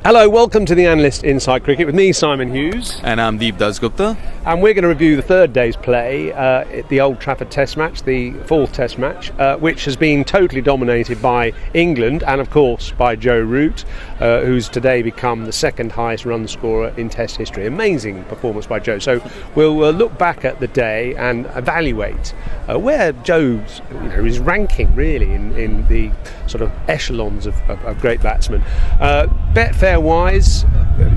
Hello, welcome to the Analyst Inside Cricket with me, Simon Hughes. And I'm Deep Dasgupta. And we're going to review the third day's play at the Old Trafford Test match, the fourth Test match, which has been totally dominated by England and, of course, by Joe Root, who's today become the second highest run scorer in Test history. Amazing performance by Joe. So we'll look back at the day and evaluate where Joe's is ranking really in the sort of echelons of great batsmen. Betfair-wise,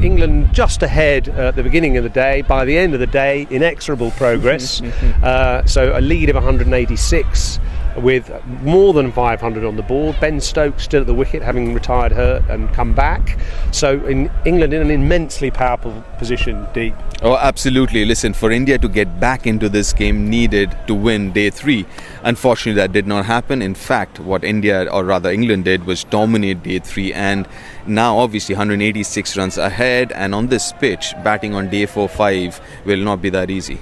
England just ahead at the beginning of the day. By the end of the day, inexorable progress. So a lead of 186 with more than 500 on the board. Ben Stokes still at the wicket, having retired hurt and come back. So in England in an immensely powerful position, Deep. Oh, absolutely. Listen, for India to get back into this game needed to win day 3. Unfortunately, that did not happen. In fact, what England did was dominate day 3, and now obviously 186 runs ahead, and on this pitch, batting on day 4-5 will not be that easy.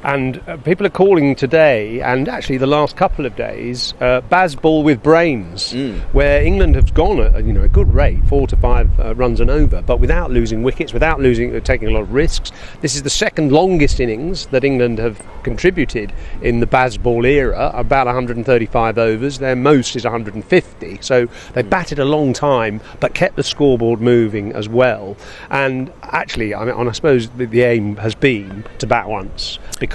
And people are calling today, and actually the last couple of days, Bazball with brains, where England have gone at a good rate, 4 to 5 runs and over, but without losing wickets, without taking a lot of risks. This is the second longest innings that England have contributed in the Bazball era, about 135 overs. Their most is 150, so they batted a long time, but kept the scoreboard moving as well. And actually, I suppose the aim has been to bat once, because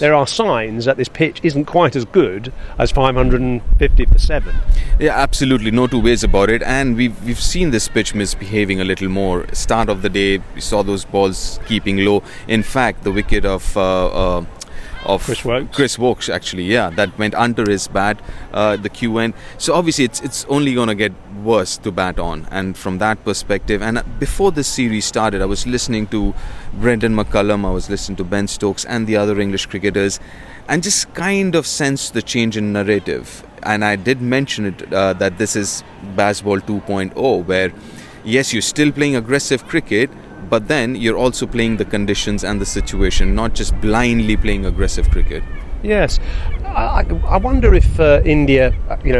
there are signs that this pitch isn't quite as good as 550 for 7. Yeah, absolutely, no two ways about it. And we've seen this pitch misbehaving a little more. Start of the day, we saw those balls keeping low. In fact, the wicket of Chris Woakes, actually, that went under his bat, the QN. So obviously it's only going to get worse to bat on, and from that perspective, and before this series started, I was listening to Brendan McCullum, I was listening to Ben Stokes and the other English cricketers, and just kind of sensed the change in narrative. And I did mention it, that this is Bazball 2.0, where yes, you're still playing aggressive cricket, but then you're also playing the conditions and the situation, not just blindly playing aggressive cricket. Yes. I wonder if India,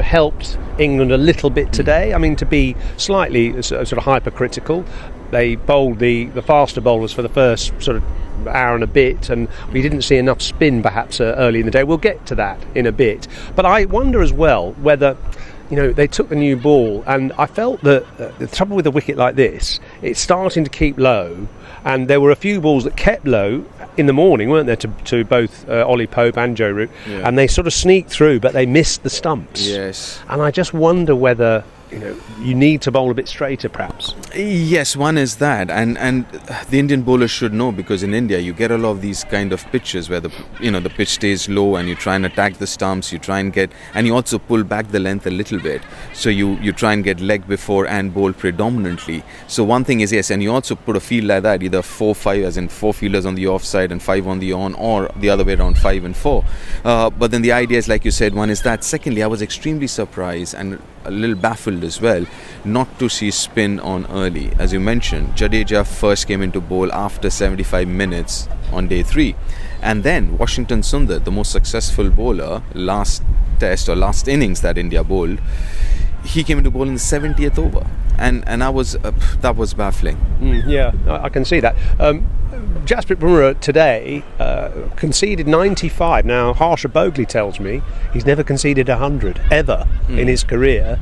helped England a little bit today. I mean, to be slightly sort of hypercritical, they bowled the faster bowlers for the first sort of hour and a bit, and we didn't see enough spin perhaps early in the day. We'll get to that in a bit. But I wonder as well whether they took the new ball, and I felt that the trouble with a wicket like this, it's starting to keep low, and there were a few balls that kept low in the morning, weren't there, to both Ollie Pope and Joe Root, and they sort of sneaked through, but they missed the stumps. Yes. And I just wonder whether you need to bowl a bit straighter, perhaps. Yes, one is that, and the Indian bowlers should know, because in India you get a lot of these kind of pitches where the pitch stays low and you try and attack the stumps, you try and you also pull back the length a little bit, so you try and get leg before and bowl predominantly. So one thing is, yes, and you also put a field like that, either 4-5, as in 4 fielders on the offside and 5 on the on, or the other way around, 5 and 4. But then the idea is, like you said, one is that. Secondly, I was extremely surprised and a little baffled as well not to see spin on early. As you mentioned, Jadeja first came into bowl after 75 minutes on day 3, and then Washington Sundar, the most successful bowler last test or last innings that India bowled, he came into bowl in the 70th over, and that was baffling. Yeah, I can see that. Jasprit Bumrah today conceded 95. Now, Harsha Bhogle tells me he's never conceded 100 ever in his career.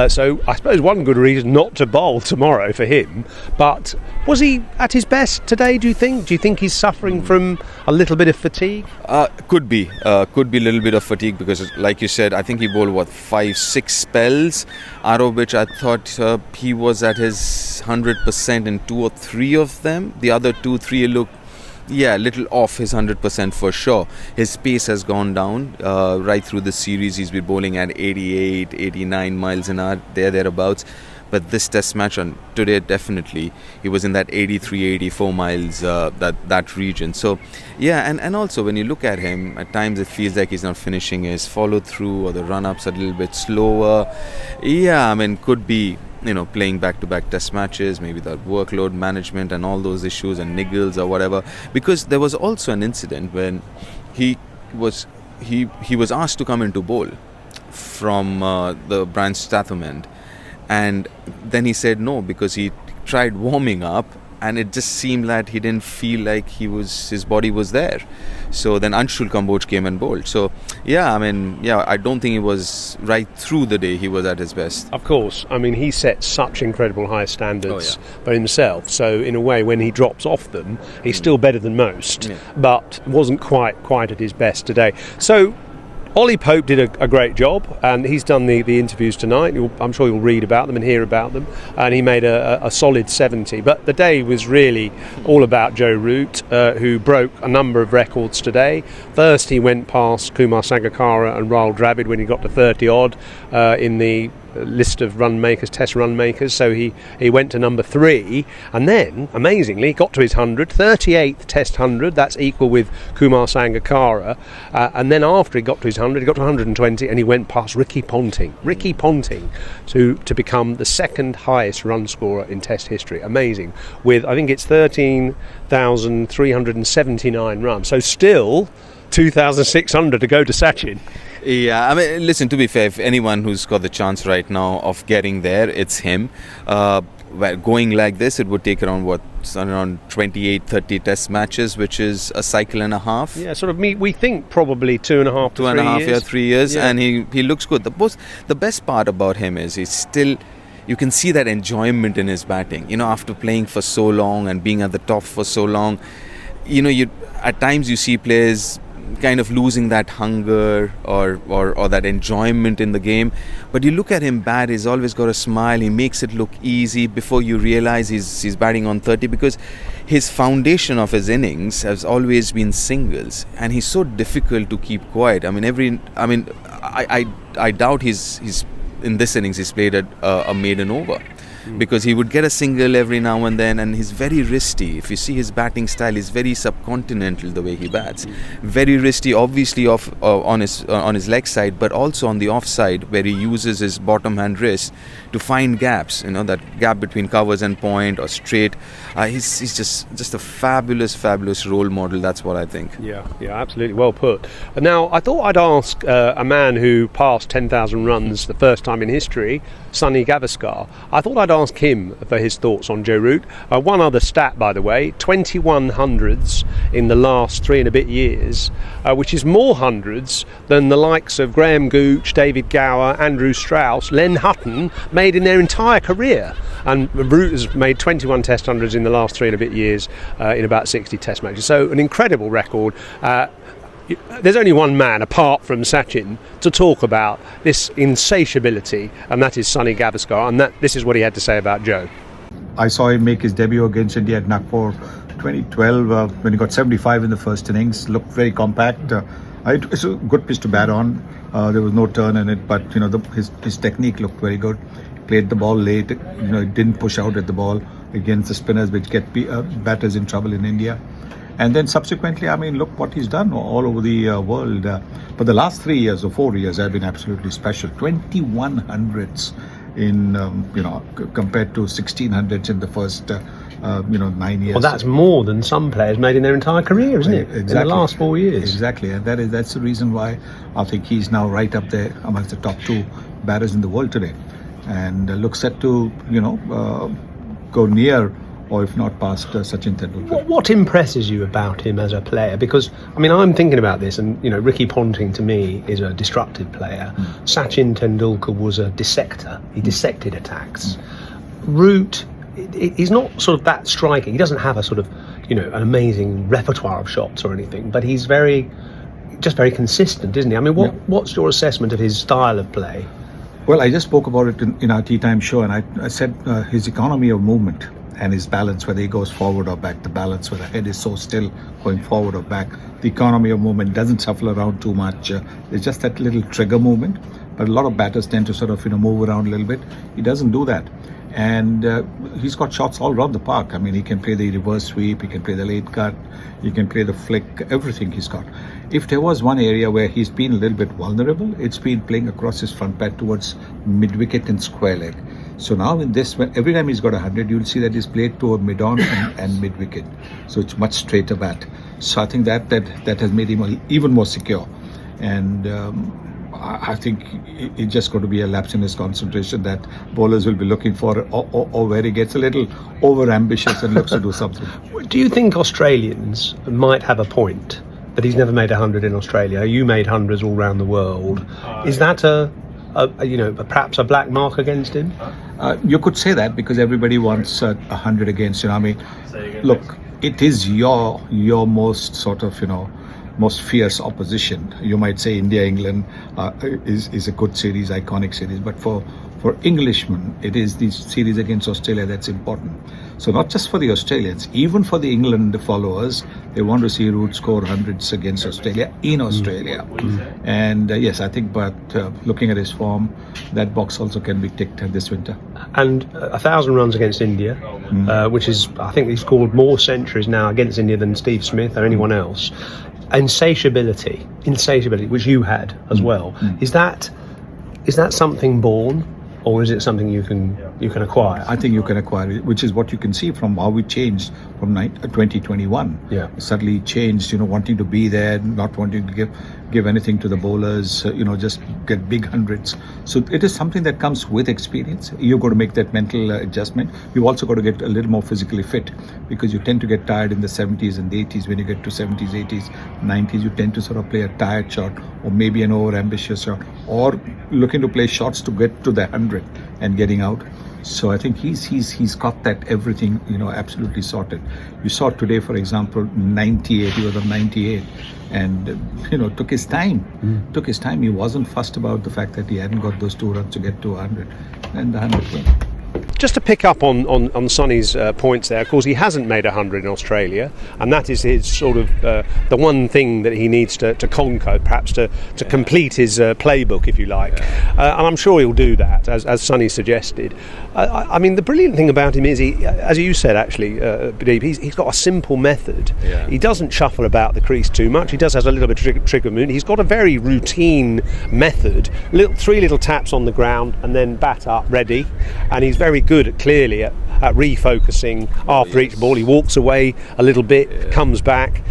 So I suppose one good reason not to bowl tomorrow for him. But was he at his best today, do you think? Do you think he's suffering from a little bit of fatigue? Could be a little bit of fatigue, because like you said, I think he bowled 5-6 spells, out of which I thought he was at his 100% in 2 or 3 of them. The other 2-3 look a little off his 100% for sure. His pace has gone down right through the series. He's been bowling at 88, 89 miles an hour, thereabouts. But this test match on today, definitely he was in that 83, 84 miles, that region. So and also when you look at him, at times it feels like he's not finishing his follow through, or the run ups are a little bit slower. Could be playing back-to-back test matches, maybe the workload management and all those issues and niggles or whatever. Because there was also an incident when he was asked to come into bowl from the Brian Statham end, and then he said no, because he tried warming up, and it just seemed that he didn't feel like his body was there. So then Anshul Kamboj came and bowled. So I don't think it was right through the day he was at his best. Of course, I mean, he set such incredible high standards for himself. So in a way, when he drops off them, he's still better than most, but wasn't quite at his best today. So Ollie Pope did a great job, and he's done the interviews tonight. I'm sure you'll read about them and hear about them, and he made a solid 70. But the day was really all about Joe Root, who broke a number of records today. First, he went past Kumar Sangakkara and Rahul Dravid when he got to 30-odd in the list of test run makers, so he went to number 3, and then amazingly got to his 38th test 100. That's equal with Kumar Sangakkara, and then after he got to his 100, he got to 120, and he went past Ricky Ponting to become the second highest run scorer in test history. Amazing, with I think it's 13,379 runs, so still 2,600 to go to Sachin. Yeah, I mean, listen, to be fair, if anyone who's got the chance right now of getting there, it's him. Going like this, it would take around 28-30 test matches, which is a cycle and a half. Yeah, sort of. We think probably 2.5 to 3 years. 3 years, and he looks good. The best part about him is he's still. You can see that enjoyment in his batting. You know, after playing for so long and being at the top for so long, at times you see players kind of losing that hunger or that enjoyment in the game, but you look at him bat, he's always got a smile, he makes it look easy before you realize he's batting on 30, because his foundation of his innings has always been singles, and he's so difficult to keep quiet. I doubt he's in this innings he's played a maiden over, because he would get a single every now and then, and he's very wristy. If you see his batting style, he's very subcontinental the way he bats. Very wristy, obviously on his leg side, but also on the off side, where he uses his bottom hand wrist to find gaps. That gap between covers and point or straight. He's just a fabulous role model. That's what I think. Yeah, absolutely well put. Now, I thought I'd ask a man who passed 10,000 runs the first time in history, Sunil Gavaskar. I thought I'd ask him for his thoughts on Joe Root. One other stat, by the way, 21 hundreds in the last 3 and a bit years, which is more hundreds than the likes of Graham Gooch, David Gower, Andrew Strauss, Len Hutton made in their entire career. And Root has made 21 test hundreds in the last 3 and a bit years in about 60 test matches. So an incredible record. There's only one man apart from Sachin to talk about this insatiability, and that is Sunil Gavaskar, and this is what he had to say about Joe. I saw him make his debut against India at Nagpur 2012 when he got 75 in the first innings. Looked very compact. It's a good pitch to bat on. There was no turn in it, but his technique looked very good. Played the ball late. Didn't push out at the ball against the spinners, which get batters in trouble in India. And then subsequently, look what he's done all over the world. But the last 3 years or 4 years have been absolutely special. 21 hundreds in, compared to 16 hundreds in the first, 9 years. Well, that's more than some players made in their entire career, isn't it? Exactly. In the last 4 years. Exactly. And that's the reason why I think he's now right up there amongst the top 2 batters in the world today. And looks set to, go near, or if not past Sachin Tendulkar. What impresses you about him as a player? Because, I'm thinking about this, and, Ricky Ponting to me is a destructive player. Sachin Tendulkar was a dissector. He dissected attacks. Root, he's not sort of that striking. He doesn't have a sort of, an amazing repertoire of shots or anything, but he's very consistent, isn't he? What's your assessment of his style of play? Well, I just spoke about it in our Tea Time show, and I said his economy of movement and his balance, whether he goes forward or back, the balance where the head is so still going forward or back, the economy of movement doesn't shuffle around too much. There's just that little trigger movement, but a lot of batters tend to sort of move around a little bit. He doesn't do that, and he's got shots all around the park. He can play the reverse sweep, he can play the late cut, he can play the flick, everything he's got. If there was one area where he's been a little bit vulnerable, it's been playing across his front pad towards mid-wicket and square leg. So now in this, every time he's got 100, you'll see that he's played toward mid-on and mid-wicket. So it's much straighter bat. So I think that has made him even more secure. And I think it's just going to be a lapse in his concentration that bowlers will be looking for, or where he gets a little over-ambitious and looks to do something. Do you think Australians might have a point that he's never made 100 in Australia? You made hundreds all around the world. Is that perhaps a black mark against him? You could say that, because everybody wants 100 against him. I mean, look, it is your most sort of, most fierce opposition. You might say India, England is a good series, iconic series, but for Englishmen, it is the series against Australia that's important. So not just for the Australians, even for the England followers, they want to see Root score hundreds against Australia in Australia. And yes, I think, but looking at his form, that box also can be ticked this winter. And 1,000 runs against India, which is, I think he's scored more centuries now against India than Steve Smith or anyone else. Insatiability, which you had as well. Is that something born, or is it something you can acquire? I think you can acquire it, which is what you can see from how we changed from 2021. Yeah, suddenly changed. Wanting to be there, not wanting to give anything to the bowlers. Just get big hundreds. So it is something that comes with experience. You've got to make that mental adjustment. You've also got to get a little more physically fit, because you tend to get tired in the 70s and the 80s. When you get to 70s, 80s, 90s, you tend to sort of play a tired shot, or maybe an over-ambitious shot, or looking to play shots to get to the 100 and getting out. So I think he's got that everything absolutely sorted. You saw today, for example, 98. He was on 98, and took his time. Took his time. He wasn't fussed about the fact that he hadn't got those 2 runs to get to 100, and the 100 came. Just to pick up on Sonny's points there, of course, he hasn't made 100 in Australia, and that is his sort of the one thing that he needs to conquer, perhaps to complete his playbook, if you like. And I'm sure he'll do that, as Sonny suggested. I mean, the brilliant thing about him is, he, as you said, actually, Deep, he's got a simple method. Yeah. He doesn't shuffle about the crease too much. He does has a little bit of trick of movement. He's got a very routine method, 3 little taps on the ground and then bat up, ready, and he's very good clearly at refocusing after each ball. He walks away a little bit, comes back,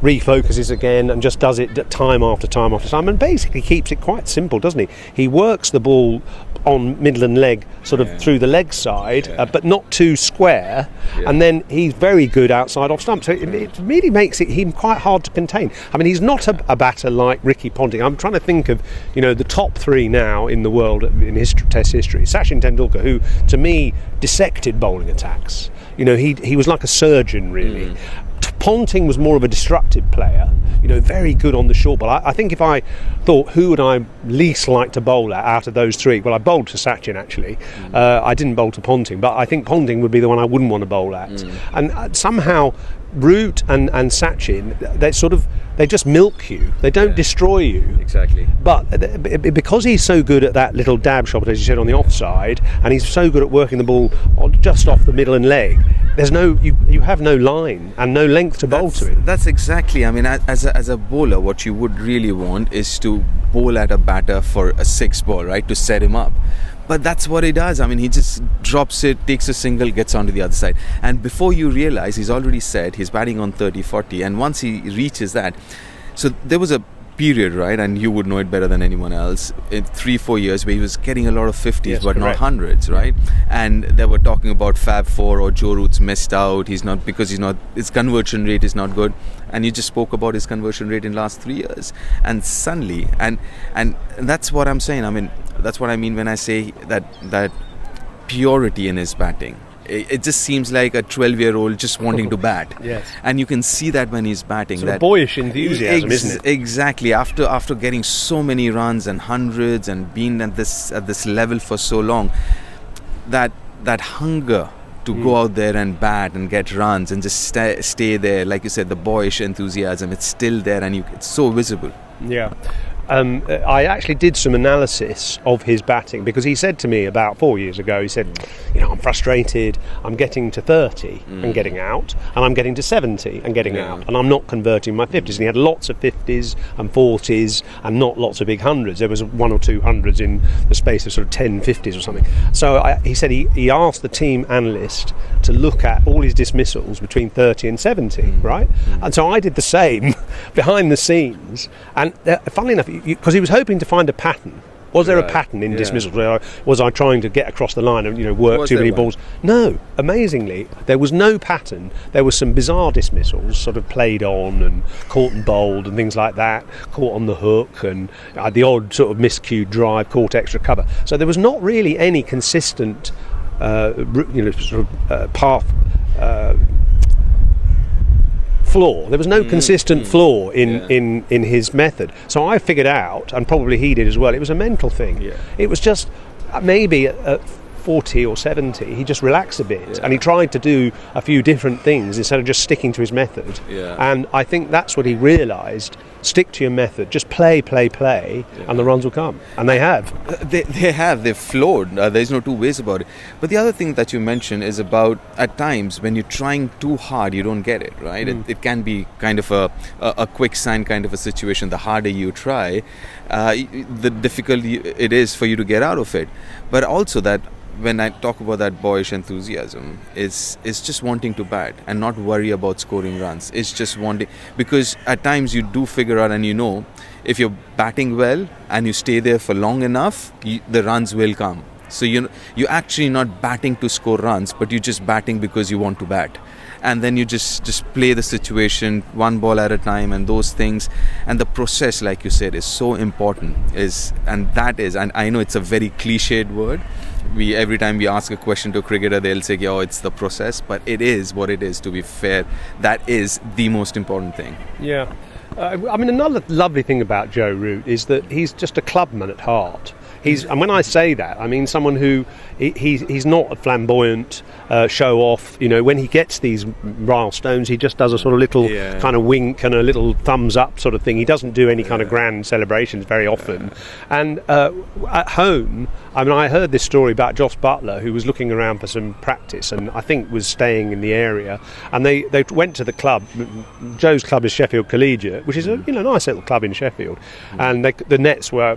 refocuses again, and just does it time after time after time, and basically keeps it quite simple, doesn't he? He works the ball on middle and leg, sort of through the leg side, but not too square, and then he's very good outside off stump. So it really makes him quite hard to contain. I mean, he's not a batter like Ricky Ponting. I'm trying to think of the top 3 now in the world in Test history. Sachin Tendulkar, who to me dissected bowling attacks. He was like a surgeon, really. Ponting was more of a destructive player, very good on the short ball. I think if I thought who would I least like to bowl at out of those 3, well, I bowled to Sachin actually. I didn't bowl to Ponting, but I think Ponting would be the one I wouldn't want to bowl at. And somehow Root and Sachin, they just milk you. They don't destroy you. Exactly. But because he's so good at that little dab shot, as you said, on the offside, and he's so good at working the ball just off the middle and leg, there's you have no line and no length to bowl to it. That's exactly. I mean, as a bowler, what you would really want is to bowl at a batter for a 6 ball, right, to set him up. But that's what he does. I mean, he just drops it, takes a single, gets onto the other side. And before you realize, he's already said he's batting on 30-40. And once he reaches that, so there was a period, right, and you would know it better than anyone else, in 3-4 years where he was getting a lot of 50s, but correct, not hundreds, right? And they were talking about Fab 4 or Joe Root's missed out. His conversion rate is not good. And you just spoke about his conversion rate in last 3 years. And suddenly, and that's what I'm saying. I mean, that's what I mean when I say that purity in his batting. It just seems like a 12-year-old just wanting to bat. Yes. And you can see that when he's batting. Sort of boyish enthusiasm, isn't it? Exactly. After getting so many runs and hundreds and being at this level for so long, that hunger to go out there and bat and get runs and just stay there, like you said, the boyish enthusiasm, it's still there, and it's so visible. Yeah. I actually did some analysis of his batting, because he said to me about 4 years ago, he said, I'm frustrated, I'm getting to 30 and getting out, and I'm getting to 70 and getting out, and I'm not converting my 50s. And he had lots of 50s and 40s and not lots of big hundreds. There was 1 or 2 hundreds in the space of sort of 10 50s or something. So he said he asked the team analyst to look at all his dismissals between 30 and 70, right? And so I did the same behind the scenes, and funnily enough, because he was hoping to find a pattern. Was there a Right, pattern in yeah. dismissals? Was I trying to get across the line and work Was too there many one? balls? No, amazingly, there was no pattern. There were some bizarre dismissals, sort of played on and caught and bowled and things like that, caught on the hook and the odd sort of miscued drive, caught extra cover. So there was not really any consistent, path. Flaw. There was no consistent flaw in his method. So I figured out, and probably he did as well, it was a mental thing. Yeah. It was just maybe at 40 or 70 he just relaxed a bit and he tried to do a few different things instead of just sticking to his method. Yeah. And I think that's what he realised. Stick to your method, just play, and the runs will come. And they have. They've flowed. There's no two ways about it. But the other thing that you mentioned is about, at times when you're trying too hard, you don't get it, right? It can be kind of a quicksand kind of a situation. The harder you try, the difficulty it is for you to get out of it. But also that when I talk about that boyish enthusiasm, is just wanting to bat and not worry about scoring runs. It's just wanting, because at times you do figure out, and if you're batting well and you stay there for long enough, the runs will come. So you're actually not batting to score runs, but you're just batting because you want to bat. And then you just play the situation one ball at a time and those things. And the process, like you said, is so important. And I know it's a very cliched word. Every time we ask a question to a cricketer, they'll say, "Oh, it's the process," but it is what it is. To be fair, that is the most important thing. Yeah. Another lovely thing about Joe Root is that he's just a clubman at heart. And when I say that, I mean someone who he's not a flamboyant show off. When he gets these milestones, he just does a sort of little kind of wink and a little thumbs up sort of thing. He doesn't do any kind of grand celebrations very often. And at home, I heard this story about Joss Butler, who was looking around for some practice and I think was staying in the area. And they went to the club. Joe's club is Sheffield Collegiate, which is a nice little club in Sheffield. And the nets were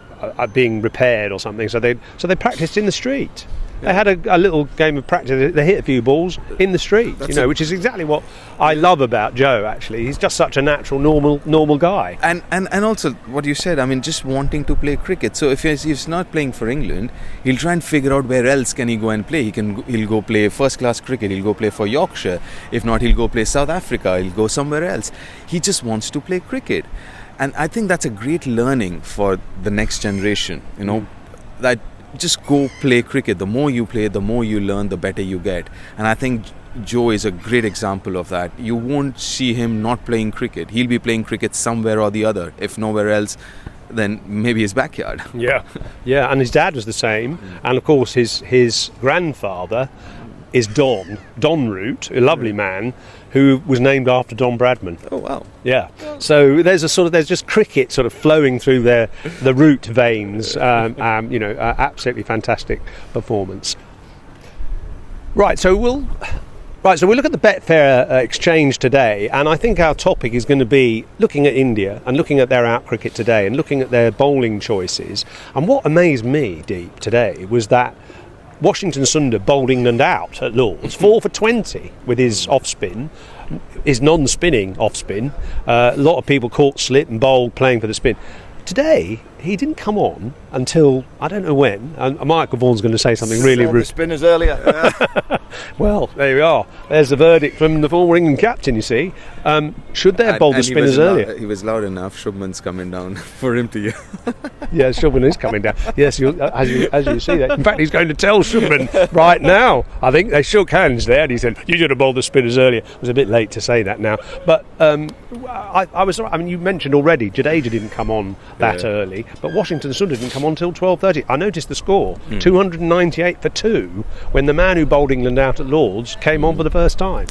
being repaired or something, so they practiced in the street. They had a little game of practice. They hit a few balls in the street, which is exactly what I love about Joe. Actually, he's just such a natural, normal guy. And also what you said, just wanting to play cricket. So if he's not playing for England, he'll try and figure out where else can he go and play. He'll go play first class cricket. He'll go play for Yorkshire. If not, he'll go play South Africa. He'll go somewhere else. He just wants to play cricket, and I think that's a great learning for the next generation. That just go play cricket. The more you play, the more you learn, the better you get. And I think Joe is a great example of that. You won't see him not playing cricket. He'll be playing cricket somewhere or the other. If nowhere else, then maybe his backyard. Yeah, and his dad was the same. And of course his grandfather is Don Root, a lovely man who was named after Don Bradman. Oh wow! Yeah, so there's just cricket sort of flowing through the Root veins. Absolutely fantastic performance. Right, so we'll look at the Betfair exchange today, and I think our topic is going to be looking at India and looking at their out cricket today and looking at their bowling choices. And what amazed me, Deep, today was that Washington Sundar bowled England out at Lord's, 4 for 20 with his off-spin, his non-spinning off-spin. A lot of people caught slip and bowled playing for the spin. Today, he didn't come on until, I don't know when, and Michael Vaughan's going to say something really rude. The spinners earlier. Well, there we are. There's the verdict from the former England captain, you see. Should they have bowled the spinners earlier? He was loud enough. Shubman's coming down for him to hear. Yeah, Shubman is coming down. Yes, as you see that. In fact, he's going to tell Shubman right now. I think they shook hands there, and he said, "You should have bowled the spinners earlier." It was a bit late to say that now, but you mentioned already Jadeja didn't come on that early, but Washington Sundar didn't come on till 12:30. I noticed the score, 298 for 2, when the man who bowled England out at Lord's came on for the first time.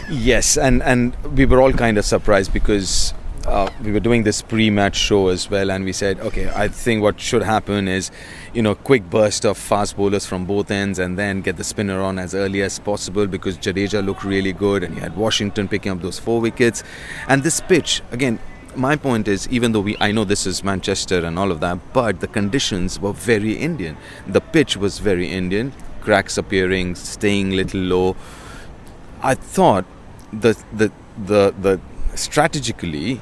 Yes, and we were all kind of surprised because we were doing this pre-match show as well, and we said, okay, I think what should happen is, quick burst of fast bowlers from both ends and then get the spinner on as early as possible, because Jadeja looked really good and you had Washington picking up those 4 wickets. And this pitch, again, my point is, even though I know this is Manchester and all of that, but the conditions were very Indian. The pitch was very Indian, cracks appearing, staying little low. I thought the strategically,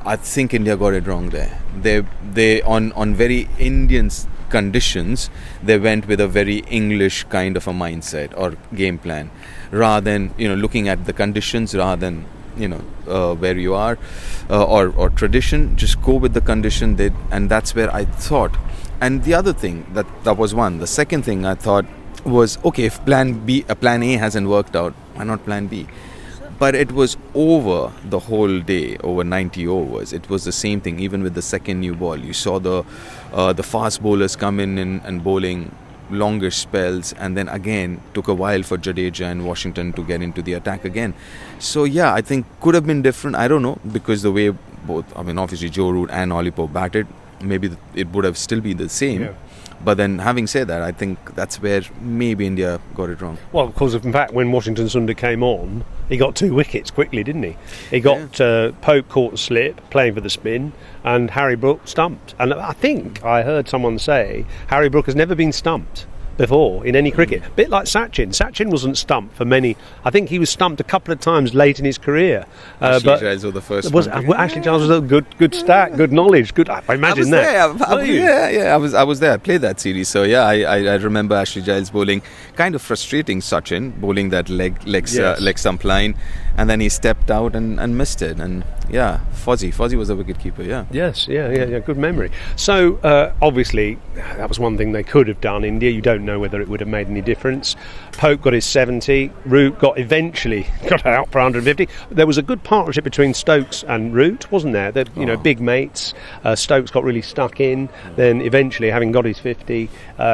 I think India got it wrong there. They on very Indian conditions, they went with a very English kind of a mindset or game plan, rather than looking at the conditions, rather than where you are or tradition. Just go with the condition. And that's where I thought. And the other thing that was one. The second thing I thought was, okay, if plan A hasn't worked out, why not plan B? But it was over the whole day, over 90 overs. It was the same thing, even with the second new ball. You saw the fast bowlers come in and bowling longer spells, and then again took a while for Jadeja and Washington to get into the attack again. So yeah, I think could have been different. I don't know, because the way both, obviously Joe Root and Ollie Pope batted, maybe it would have still been the same. Yeah. But then, having said that, I think that's where maybe India got it wrong. Well, because in fact, when Washington Sundar came on, he got 2 wickets quickly, didn't he? He got Pope caught slip, playing for the spin, and Harry Brook stumped. And I think I heard someone say Harry Brook has never been stumped before in any cricket. A bit like Sachin. Sachin wasn't stumped for many. I think he was stumped a couple of times late in his career. Ashley Giles was the first one. Ashley Giles was a good stat, good knowledge. Good. I imagine that. I was there. I played that series. So yeah, I remember Ashley Giles bowling, kind of frustrating Sachin, bowling that leg stump line, and then he stepped out and missed it. And yeah, Fozzie was a wicket keeper. Yeah. Yes. Yeah. Good memory. So obviously that was one thing they could have done. India, you don't know whether it would have made any difference. Pope got his 70. Root eventually got out for 150. There was a good partnership between Stokes and Root, wasn't there? They're big mates. Stokes got really stuck in. Then eventually, having got his 50,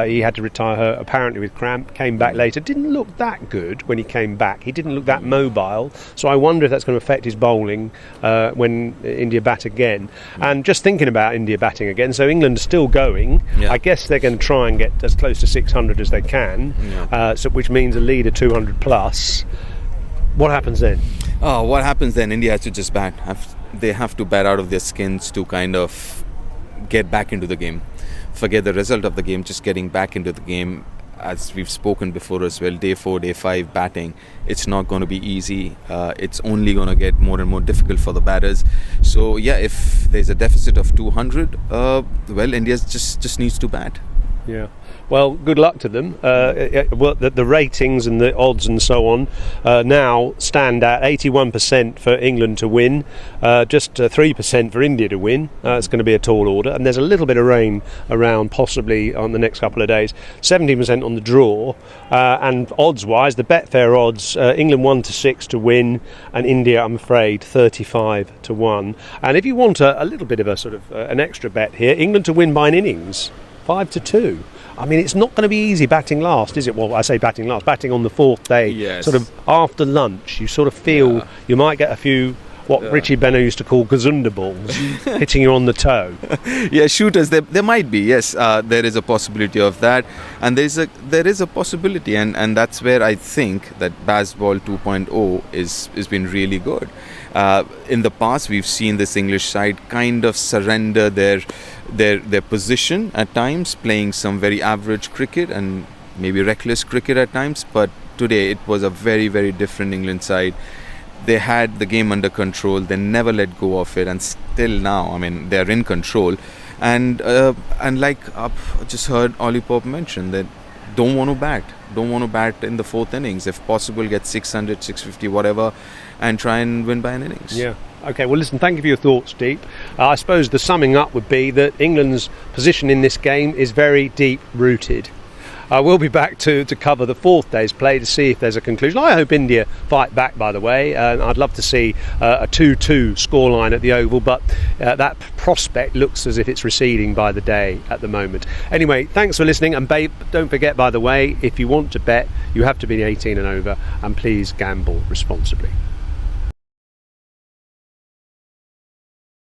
he had to retire apparently with cramp. Came back later. Didn't look that good when he came back. He didn't look that mobile. So I wonder if that's going to affect his bowling when India bat again. And just thinking about India batting again, so England are still going. Yeah. I guess they're going to try and get as close to 600 as they can, which means a lead of 200 plus. What happens then? What happens then? India has to just bat. They have to bat out of their skins to kind of get back into the game. Forget the result of the game, just getting back into the game. As we've spoken before as well, day 4, day 5 batting, it's not going to be easy. It's only going to get more and more difficult for the batters. So yeah, if there's a deficit of 200, India just needs to bat. Yeah. Well, good luck to them. The ratings and the odds and so on now stand at 81% for England to win, just 3% for India to win. It's going to be a tall order, and there's a little bit of rain around possibly on the next couple of days. 17% on the draw, and odds-wise, the Betfair odds, England 1-6 to win, and India, I'm afraid, 35 to 1. And if you want a little bit of a sort of an extra bet here, England to win by an innings, 5-2. I mean, it's not going to be easy batting last, is it? Well, I say batting last, batting on the 4th day. Yes. Sort of after lunch, you sort of feel you might get a few, Richie Benno used to call gazunda balls, hitting you on the toe. Yeah, shooters, there might be, yes. There is a possibility of that. And there is a possibility, and that's where I think that Bazball 2.0 is been really good. In the past, we've seen this English side kind of surrender their position at times, playing some very average cricket and maybe reckless cricket at times. But today it was a very, very different England side. They had the game under control. They never let go of it, and still now, I mean, they're in control. And like I just heard Ollie Pope mention that don't want to bat in the 4th innings. If possible, get 600, 650, whatever, and try and win by an innings. Yeah. Okay, well listen, thank you for your thoughts, Deep. I suppose the summing up would be that England's position in this game is very deep-rooted. We'll be back to cover the 4th day's play to see if there's a conclusion. I hope India fight back, by the way. I'd love to see a 2-2 scoreline at the Oval, but that prospect looks as if it's receding by the day at the moment. Anyway, thanks for listening, and babe, don't forget, by the way, if you want to bet, you have to be 18 and over, and please gamble responsibly.